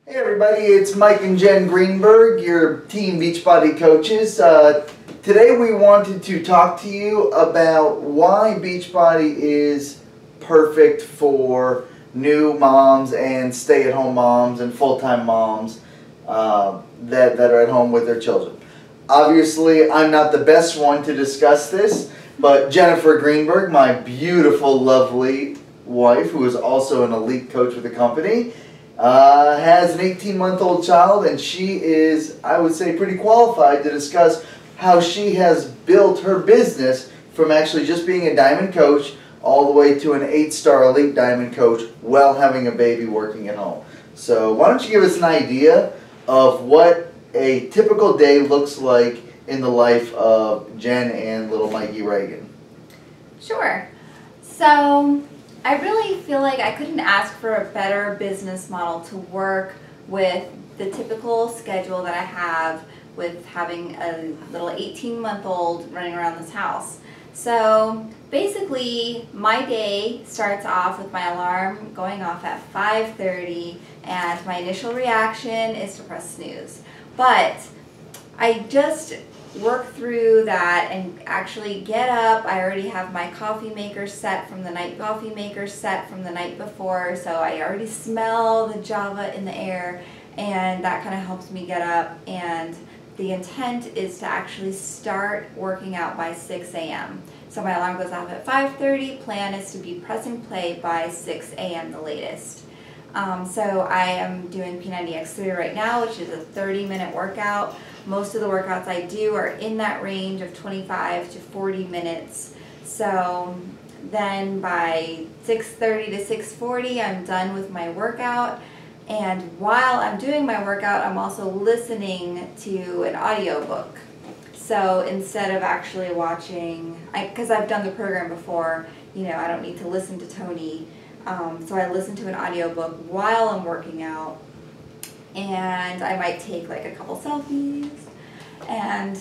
Hey everybody, it's Mike and Jen Greenberg, your Team Beachbody coaches. Today we wanted to talk to you about why Beachbody is perfect for new moms and stay-at-home moms and full-time moms that are at home with their children. Obviously, I'm not the best one to discuss this, but Jennifer Greenberg, my beautiful, lovely wife, who is also an elite coach with the company, has an 18-month-old child, and she is, I would say, pretty qualified to discuss how she has built her business from actually just being a diamond coach all the way to an 8-star elite diamond coach while having a baby working at home. So why don't you give us an idea of what a typical day looks like in the life of Jen and little Mikey Reagan. Sure. So I really feel like I couldn't ask for a better business model to work with the typical schedule that I have with having a little 18-month-old running around this house. So basically, my day starts off with my alarm going off at 5:30, and my initial reaction is to press snooze. But I just work through that and actually get up. I already have my coffee maker set from the night before, so I already smell the Java in the air, and that kind of helps me get up. And the intent is to actually start working out by 6 a.m. So my alarm goes off at 5:30. Plan is to be pressing play by 6 a.m. the latest. So I am doing P90X3 right now, which is a 30-minute workout. Most of the workouts I do are in that range of 25 to 40 minutes. So then by 6:30 to 6:40, I'm done with my workout. And while I'm doing my workout, I'm also listening to an audiobook. So instead of actually watching, because I've done the program before, you know, I don't need to listen to Tony. So I listen to an audiobook while I'm working out, and I might take like a couple selfies, and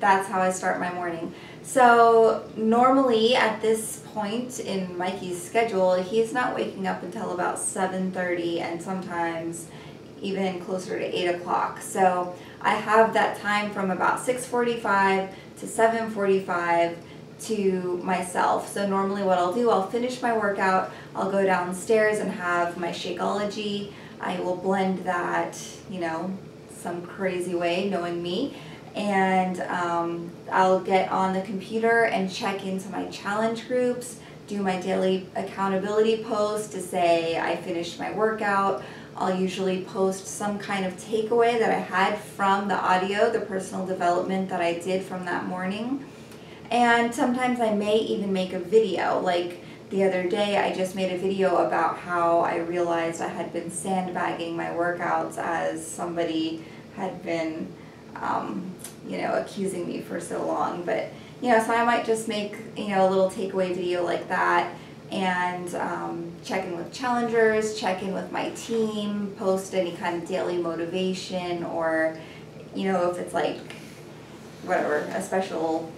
that's how I start my morning. So normally at this point in Mikey's schedule, he's not waking up until about 7:30, and sometimes even closer to 8 o'clock. So I have that time from about 6:45 to 7:45 to myself. So normally what I'll do, I'll finish my workout, I'll go downstairs and have my Shakeology. I will blend that, you know, some crazy way, knowing me, and I'll get on the computer and check into my challenge groups, do my daily accountability post to say I finished my workout. I'll usually post some kind of takeaway that I had from the audio, the personal development that I did from that morning. And sometimes I may even make a video. Like the other day, I just made a video about how I realized I had been sandbagging my workouts as somebody had been, you know, accusing me for so long. But, you know, so I might just make, you know, a little takeaway video like that, and check in with challengers, check in with my team, post any kind of daily motivation, or, you know, if it's like, whatever, a special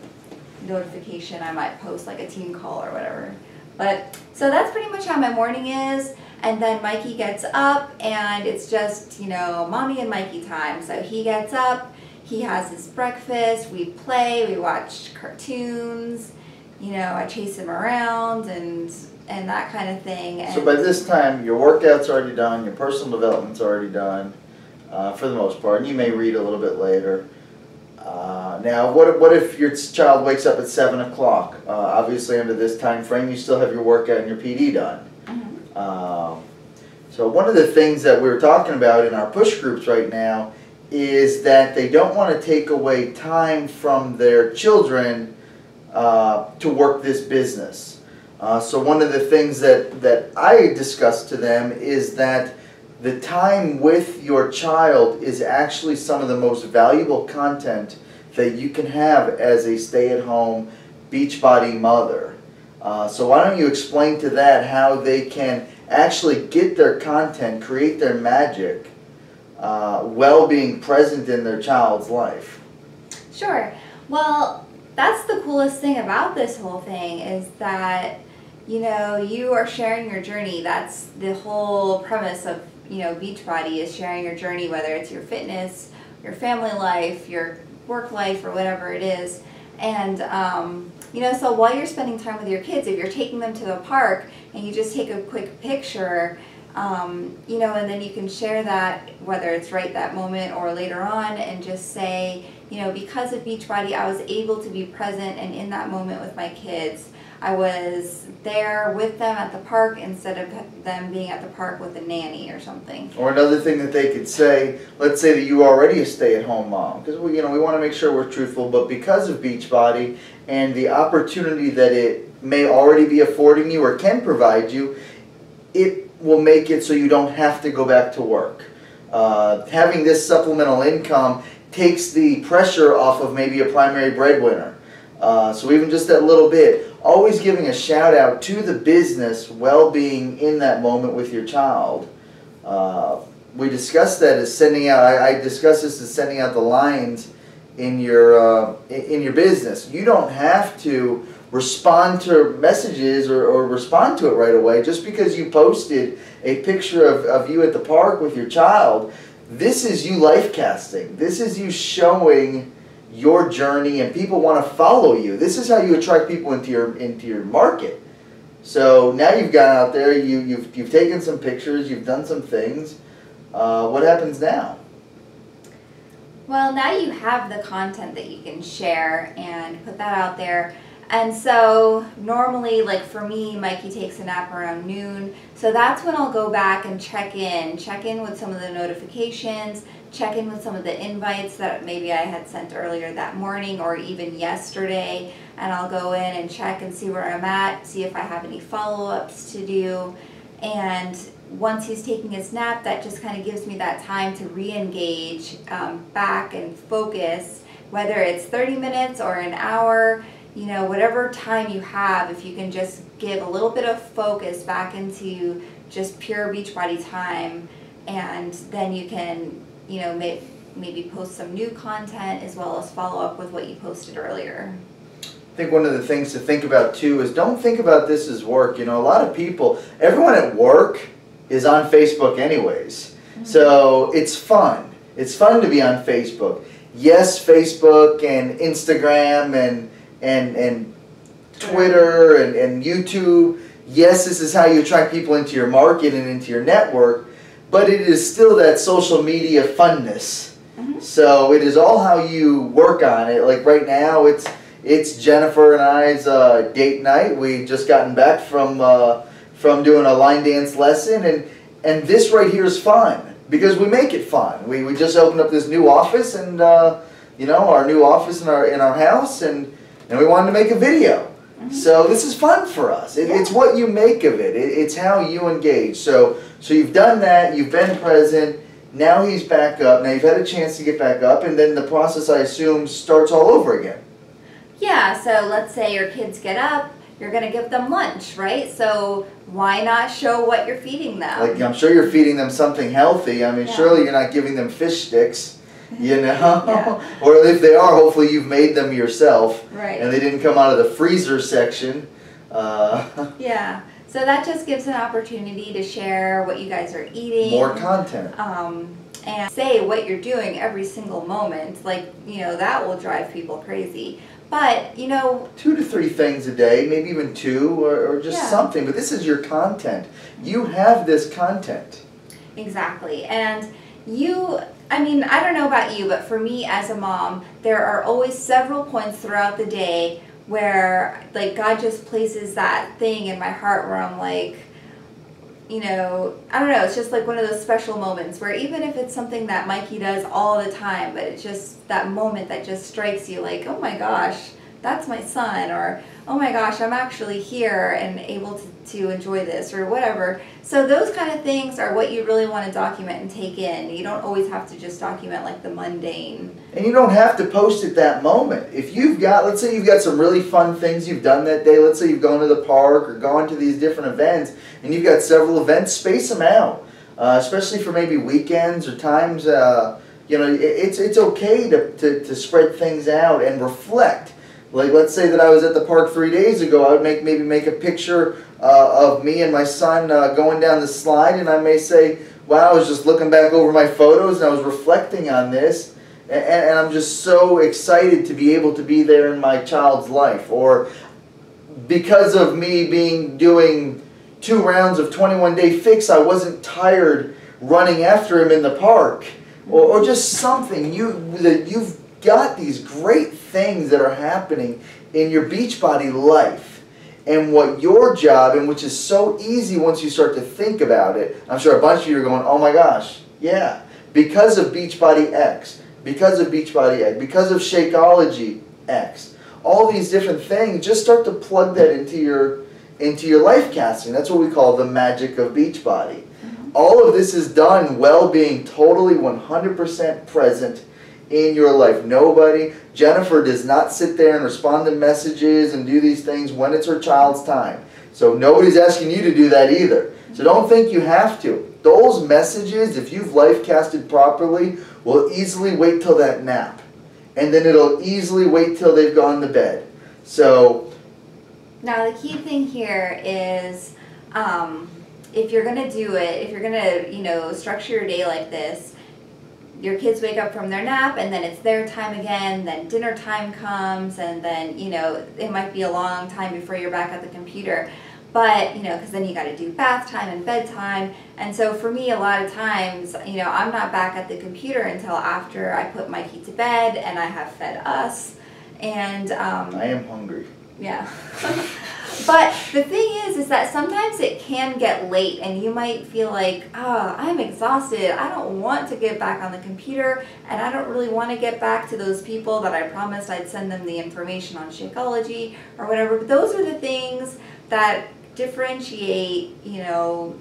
notification, I might post like a team call or whatever. But so that's pretty much how my morning is. And then Mikey gets up, and it's just, you know, mommy and Mikey time. So he gets up, he has his breakfast, we play, we watch cartoons, you know, I chase him around and that kind of thing. And so by this time, your workout's already done, your personal development's already done, for the most part, and you may read a little bit later. Now, what if your child wakes up at 7 o'clock? Obviously, under this time frame, you still have your workout and your PD done. Mm-hmm. So one of the things that we're talking about in our push groups right now is that they don't want to take away time from their children to work this business. So one of the things that I discuss to them is that the time with your child is actually some of the most valuable content that you can have as a stay-at-home Beachbody mother. So why don't you explain to that how they can actually get their content, create their magic, while being present in their child's life? Sure. Well, that's the coolest thing about this whole thing, is that, you know, you are sharing your journey. That's the whole premise of, Beachbody is sharing your journey, whether it's your fitness, your family life, your work life, or whatever it is. And so while you're spending time with your kids, if you're taking them to the park and you just take a quick picture, and then you can share that, whether it's right that moment or later on, and just say, because of Beachbody, I was able to be present and in that moment with my kids. I was there with them at the park instead of them being at the park with a nanny or something. Or another thing that they could say, let's say that you are already a stay-at-home mom, because we want to make sure we're truthful, but because of Beachbody and the opportunity that it may already be affording you or can provide you, it will make it so you don't have to go back to work. Having this supplemental income takes the pressure off of maybe a primary breadwinner. So even just that little bit, always giving a shout out to the business while being in that moment with your child. We discussed that as sending out, I discussed this as sending out the lines in your business. You don't have to respond to messages or respond to it right away just because you posted a picture of you at the park with your child. This is you life casting. This is you showing your journey, and people want to follow you. This is how you attract people into your market. So now you've gone out there, you've taken some pictures, you've done some things. What happens now? Well, now you have the content that you can share and put that out there. And so normally, like for me, Mikey takes a nap around noon. So that's when I'll go back and check in with some of the notifications, check in with some of the invites that maybe I had sent earlier that morning or even yesterday. And I'll go in and check and see where I'm at, see if I have any follow-ups to do. And once he's taking his nap, that just kind of gives me that time to re-engage back and focus, whether it's 30 minutes or an hour. Whatever time you have, if you can just give a little bit of focus back into just pure Beachbody time, and then you can, maybe post some new content as well as follow up with what you posted earlier. I think one of the things to think about too is don't think about this as work. A lot of people, everyone at work is on Facebook anyways. Mm-hmm. So it's fun. It's fun to be on Facebook. Yes, Facebook and Instagram and Twitter and YouTube. Yes, this is how you attract people into your market and into your network, but it is still that social media funness. Mm-hmm. So it is all how you work on it. Like right now, it's Jennifer and I's date night. We just gotten back from doing a line dance lesson, and this right here is fun because we make it fun. We just opened up this new office, and our new office in our house, and we wanted to make a video. Mm-hmm. So this is fun for us. It's what you make of it. It's how you engage. So you've done that. You've been present. Now he's back up. Now you've had a chance to get back up, and then the process, I assume, starts all over again. Yeah, so let's say your kids get up. You're going to give them lunch, right? So why not show what you're feeding them? Like, I'm sure you're feeding them something healthy. I mean, surely you're not giving them fish sticks. Yeah. Or if they are, hopefully you've made them yourself. Right. And they didn't come out of the freezer section. Yeah. So that just gives an opportunity to share what you guys are eating. More content. And say what you're doing every single moment. Like, that will drive people crazy. But, 2 to 3 things a day, maybe even 2 or just something. But this is your content. You have this content. Exactly. And I don't know about you, but for me as a mom, there are always several points throughout the day where, like, God just places that thing in my heart where I'm like, I don't know, it's just like one of those special moments where even if it's something that Mikey does all the time, but it's just that moment that just strikes you like, oh my gosh, that's my son, or oh my gosh, I'm actually here and able to enjoy this, or whatever. So those kind of things are what you really want to document and take in. You don't always have to just document like the mundane. And you don't have to post at that moment. If you've got, let's say you've got some really fun things you've done that day, let's say you've gone to the park or gone to these different events, and you've got several events, space them out. Especially for maybe weekends or times, it's okay to spread things out and reflect. Like, let's say that I was at the park 3 days ago, I would maybe make a picture of me and my son going down the slide, and I may say, wow, I was just looking back over my photos and I was reflecting on this, and I'm just so excited to be able to be there in my child's life. Or because of me doing 2 rounds of 21-day fix, I wasn't tired running after him in the park. Or just something. You've got these great things that are happening in your Beachbody life. And what your job, and which is so easy once you start to think about it, I'm sure a bunch of you are going, oh my gosh, yeah, because of Beachbody X, because of Beachbody X, because of Shakeology X, all these different things, just start to plug that into your life casting. That's what we call the magic of Beachbody. All of this is done while being totally 100% present in your life. Jennifer does not sit there and respond to messages and do these things when it's her child's time. So nobody's asking you to do that either. So don't think you have to. Those messages, if you've life casted properly, will easily wait till that nap. And then it'll easily wait till they've gone to bed. So now the key thing here is if you're going to do it, if you're going to, structure your day like this, your kids wake up from their nap and then it's their time again, then dinner time comes, and then, it might be a long time before you're back at the computer. But, because then you got to do bath time and bedtime. And so for me, a lot of times, I'm not back at the computer until after I put Mikey to bed and I have fed us. And I am hungry. Yeah. But the thing is that sometimes it can get late and you might feel like, oh, I'm exhausted. I don't want to get back on the computer, and I don't really want to get back to those people that I promised I'd send them the information on Shakeology or whatever. But those are the things that differentiate, the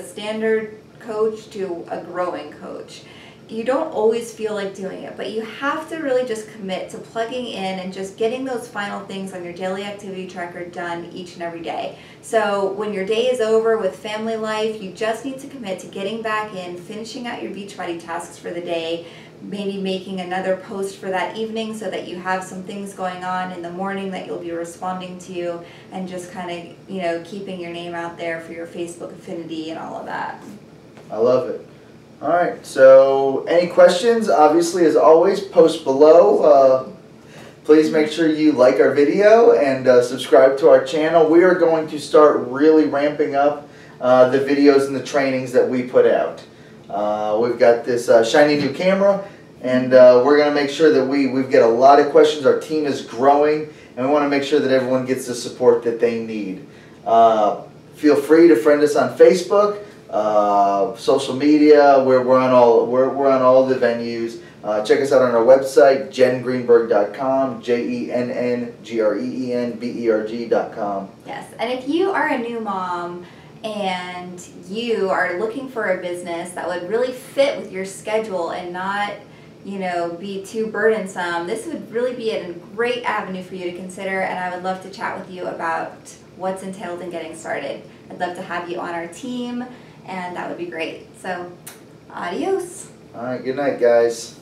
standard coach to a growing coach. You don't always feel like doing it, but you have to really just commit to plugging in and just getting those final things on your daily activity tracker done each and every day. So when your day is over with family life, you just need to commit to getting back in, finishing out your Beachbody tasks for the day, maybe making another post for that evening so that you have some things going on in the morning that you'll be responding to, and just kind of, keeping your name out there for your Facebook affinity and all of that. I love it. All right, so any questions, obviously, as always, post below. Please make sure you like our video and subscribe to our channel. We are going to start really ramping up the videos and the trainings that we put out. We've got this shiny new camera, and we're going to make sure that we've got a lot of questions. Our team is growing, and we want to make sure that everyone gets the support that they need. Feel free to friend us on Facebook. Social media, we're on all the venues. Check us out on our website, JennGreenberg.com, JennGreenberg.com. Yes, and if you are a new mom and you are looking for a business that would really fit with your schedule and not, be too burdensome, this would really be a great avenue for you to consider, and I would love to chat with you about what's entailed in getting started. I'd love to have you on our team, and that would be great. So, adios. All right, good night, guys.